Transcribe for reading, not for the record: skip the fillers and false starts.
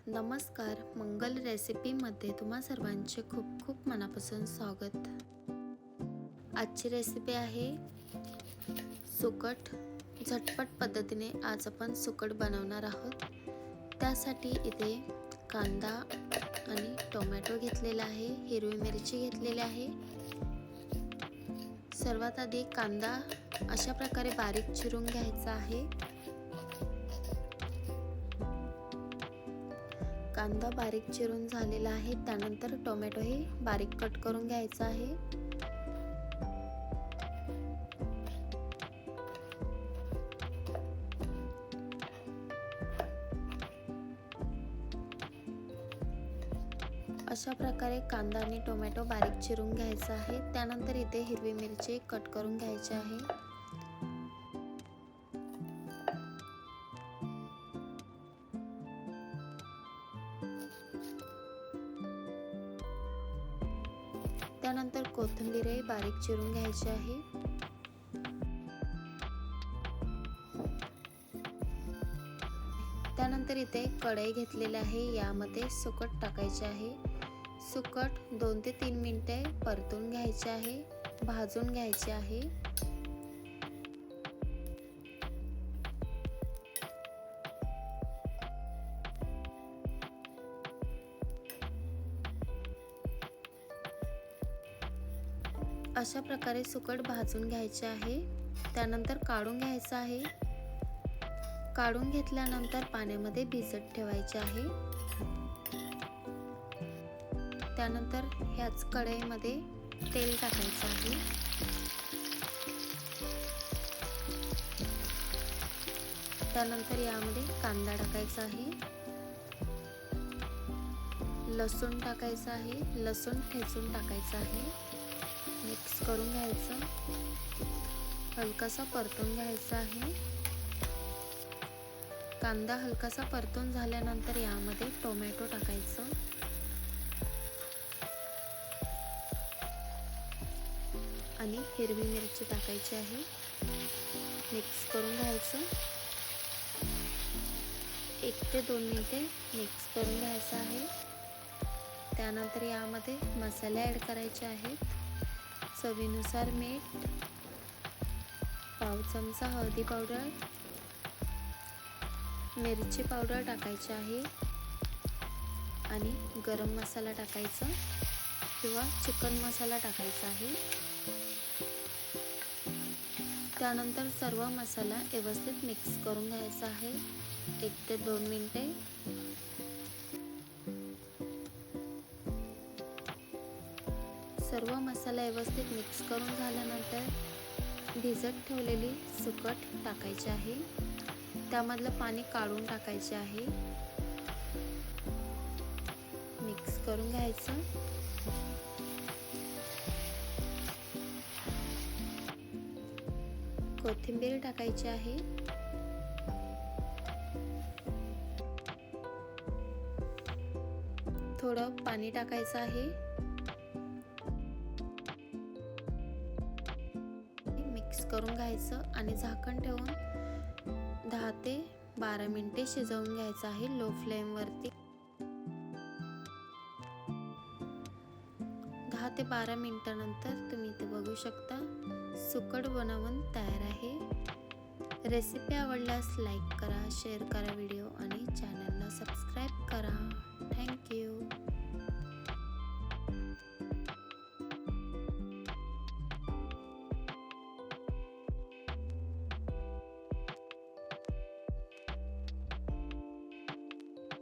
नमस्कार, मंगल रेसिपीमध्ये तुम्हा सर्वांचे खूप खूप मनापासून स्वागत। आजची रेसिपी आहे सुकट। झटपट पद्धतीने आज आपण सुकट बनवणार आहोत। त्यासाठी इथे कांदा आणि टोमॅटो घेतलेला आहे, हिरवी मिरची घेतलेली आहे। सर्वात आधी कांदा अशा प्रकारे बारीक चिरून घ्यायचा आहे। कांदा बारीक चिरून झालेला आहे। त्यानंतर टोमॅटो हे बारीक कट करून घ्यायचा आहे। अशा प्रकारे कांदा आणि टोमॅटो बारीक चिरून घ्यायचा आहे। त्यानंतर इथे हिरवी मिरची कट करून घ्यायची आहे। त्यानंतर कोथिंबीर बारीक चिरून घ्यायची आहे। त्यानंतर इथे कढई घेतलेली आहे, यामध्ये सुकट टाकायचे आहे। सुकट 2 ते 3 मिनिटे परतून घ्यायचे आहे, भाजून घ्यायचे आहे। अशा प्रकारे सुकट भाजून घ्यायचे आहे। त्यानंतर काढून घ्यायचं आहे। काढून घेतल्यानंतर पाण्यामध्ये भिजत ठेवायचे आहे। त्यानंतर ह्याच कढईमध्ये तेल टाकायचं आहे। त्यानंतर यामध्ये कांदा टाकायचा आहे, लसूण टाकायचं आहे, लसूण ठेचून टाकायचं आहे। मिक्स करून घ्यायचं, हलकासा परतून घ्यायचा आहे। कांदा हलकासा परतून झाल्यानंतर यामध्ये टोमॅटो टाकायचं, आणि हिरवी मिरची टाकायची आहे। मिक्स करून घ्यायचं, 1 ते 2 मिनिटे मिक्स करून घ्यायचं आहे। त्यानंतर यामध्ये मसाले ॲड करायचे आहेत। चवीनुसार मीठ, पाव चमचा हळदी पावडर, मिरची पावडर टाकायची आहे, आणि गरम मसाला टाकायचा किंवा चिकन मसाला टाकायचा आहे। त्यानंतर सर्व मसाला व्यवस्थित मिक्स करून घ्यायचा आहे 1 ते 2 मिनिटे। सर्व मसाला व्यवस्थित मिक्स करून झाल्यानंतर भिजत ठेवलेली सुकट टाकायची आहे। त्यामधलं पाणी काढून टाकायचे आहे। मिक्स करून घ्यायचं, कोथिंबीर टाकायची आहे। थोडं पाणी टाकायचं आहे। मिक्स करून घ्यायचं आणि झाकण ठेवून 10 ते 12 मिनिटे शिजवून घ्यायचं आहे लो फ्लेम वरती। 10 ते 12 मिनिटानंतर तुम्ही इथे बघू शकता सुकट बनवून तयार आहे। रेसिपी आवडल्यास लाईक करा, शेअर करा व्हिडिओ, आणि चॅनलला सबस्क्राईब करा। थँक्यू।